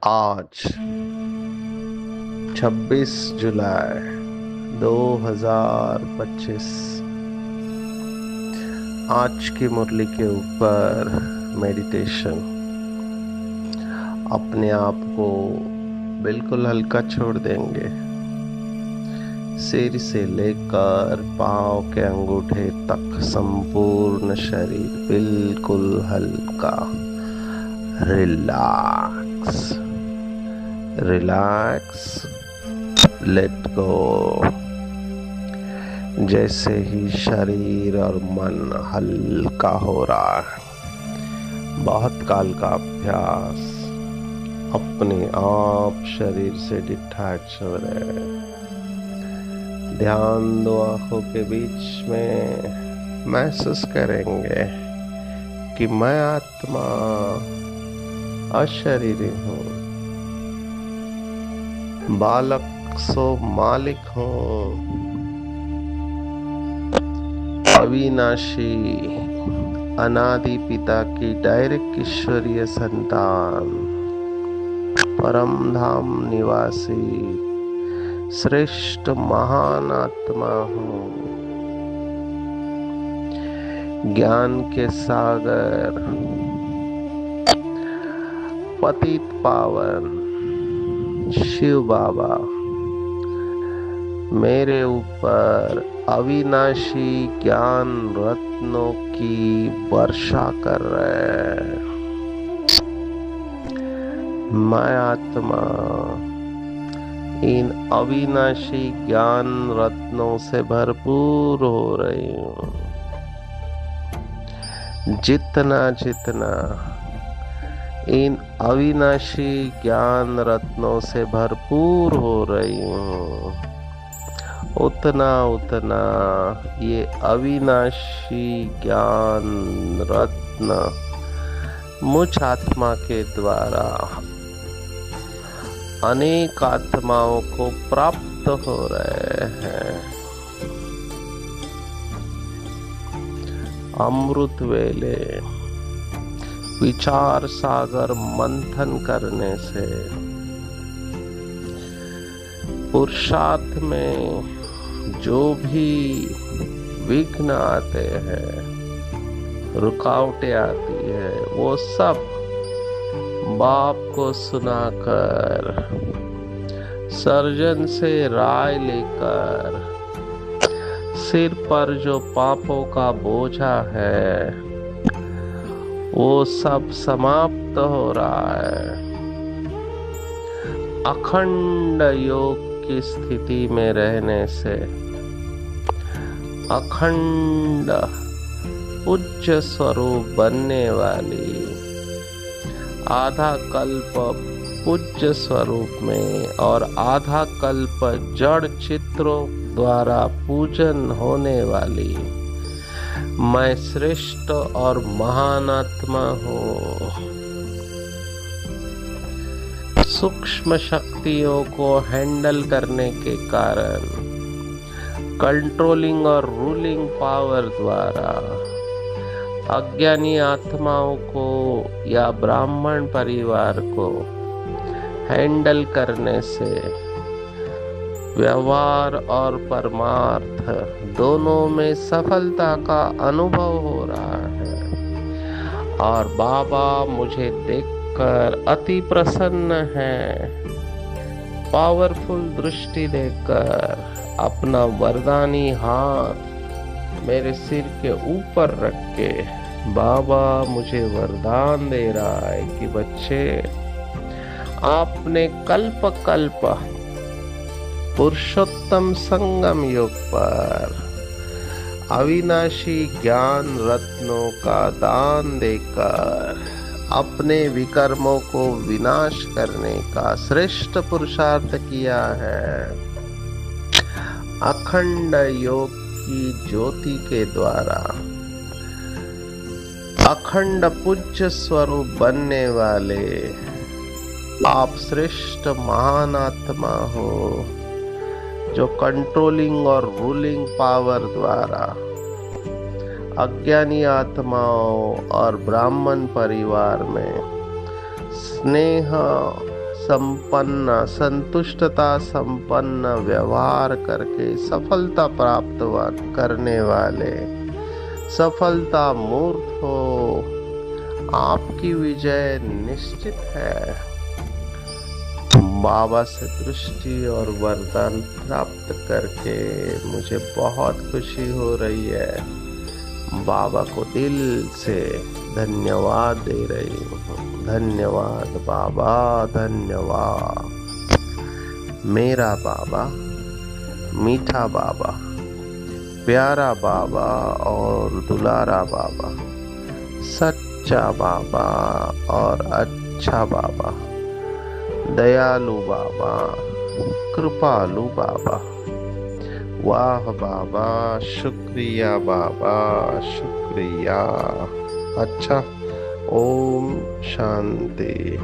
आज 26 जुलाई 2025 आज की मुरली के ऊपर मेडिटेशन। अपने आप को बिल्कुल हल्का छोड़ देंगे। सिर से लेकर पांव के अंगूठे तक संपूर्ण शरीर बिल्कुल हल्का। Relax relax, let go. जैसे ही शरीर और मन हल्का हो रहा है, बहुत काल का अभ्यास, अपने आप शरीर से डिटैच हो रहे। ध्यान दो आंखों के बीच में महसूस करेंगे कि मैं आत्मा अशरीरी हूँ, बालक सो मालिक हूँ, अविनाशी अनादि पिता की डायरेक्ट ईश्वरीय संतान, परम धाम निवासी श्रेष्ठ महान आत्मा हूँ। ज्ञान के सागर, पतित पावन शिव बाबा मेरे ऊपर अविनाशी ज्ञान रत्नों की वर्षा कर रहे हैं। मैं आत्मा इन अविनाशी ज्ञान रत्नों से भरपूर हो रही हूँ। जितना जितना इन अविनाशी ज्ञान रत्नों से भरपूर हो रही हूँ, उतना उतना ये अविनाशी ज्ञान रत्न मुझ आत्मा के द्वारा अनेक आत्माओं को प्राप्त हो रहे हैं। अमृत वेले विचार सागर मंथन करने से पुरुषार्थ में जो भी विघ्न आते हैं, रुकावटें आती है, वो सब बाप को सुनाकर, सर्जन से राय लेकर, सिर पर जो पापों का बोझा है वो सब समाप्त हो रहा है। अखंड योग की स्थिति में रहने से अखंड पूज्य स्वरूप बनने वाली, आधा कल्प पूज्य स्वरूप में और आधा कल्प जड़ चित्रों द्वारा पूजन होने वाली मैं श्रेष्ठ और महान आत्मा हूँ। सूक्ष्म शक्तियों को हैंडल करने के कारण कंट्रोलिंग और रूलिंग पावर द्वारा अज्ञानी आत्माओं को या ब्राह्मण परिवार को हैंडल करने से व्यवहार और परमार्थ दोनों में सफलता का अनुभव हो रहा है और बाबा मुझे देखकर अति प्रसन्न है। पावरफुल दृष्टि देकर अपना वरदानी हाथ मेरे सिर के ऊपर रख के बाबा मुझे वरदान दे रहा है कि बच्चे, आपने कल्प कल्प पुरुषोत्तम संगम योग पर अविनाशी ज्ञान रत्नों का दान देकर अपने विकर्मों को विनाश करने का श्रेष्ठ पुरुषार्थ किया है। अखंड योग की ज्योति के द्वारा अखंड पूज्य स्वरूप बनने वाले आप श्रेष्ठ महान आत्मा हो, जो कंट्रोलिंग और रूलिंग पावर द्वारा अज्ञानी आत्माओं और ब्राह्मण परिवार में स्नेह संपन्न, संतुष्टता संपन्न व्यवहार करके सफलता प्राप्त करने वाले सफलता मूर्त हो। आपकी विजय निश्चित है। बाबा से दृष्टि और वरदान प्राप्त करके मुझे बहुत खुशी हो रही है। बाबा को दिल से धन्यवाद दे रही हूँ। धन्यवाद बाबा, धन्यवाद। मेरा बाबा, मीठा बाबा, प्यारा बाबा और दुलारा बाबा, सच्चा बाबा और अच्छा बाबा, दयालु बाबा, कृपालु बाबा। वाह बाबा, शुक्रिया बाबा, शुक्रिया। अच्छा, ओम शांति।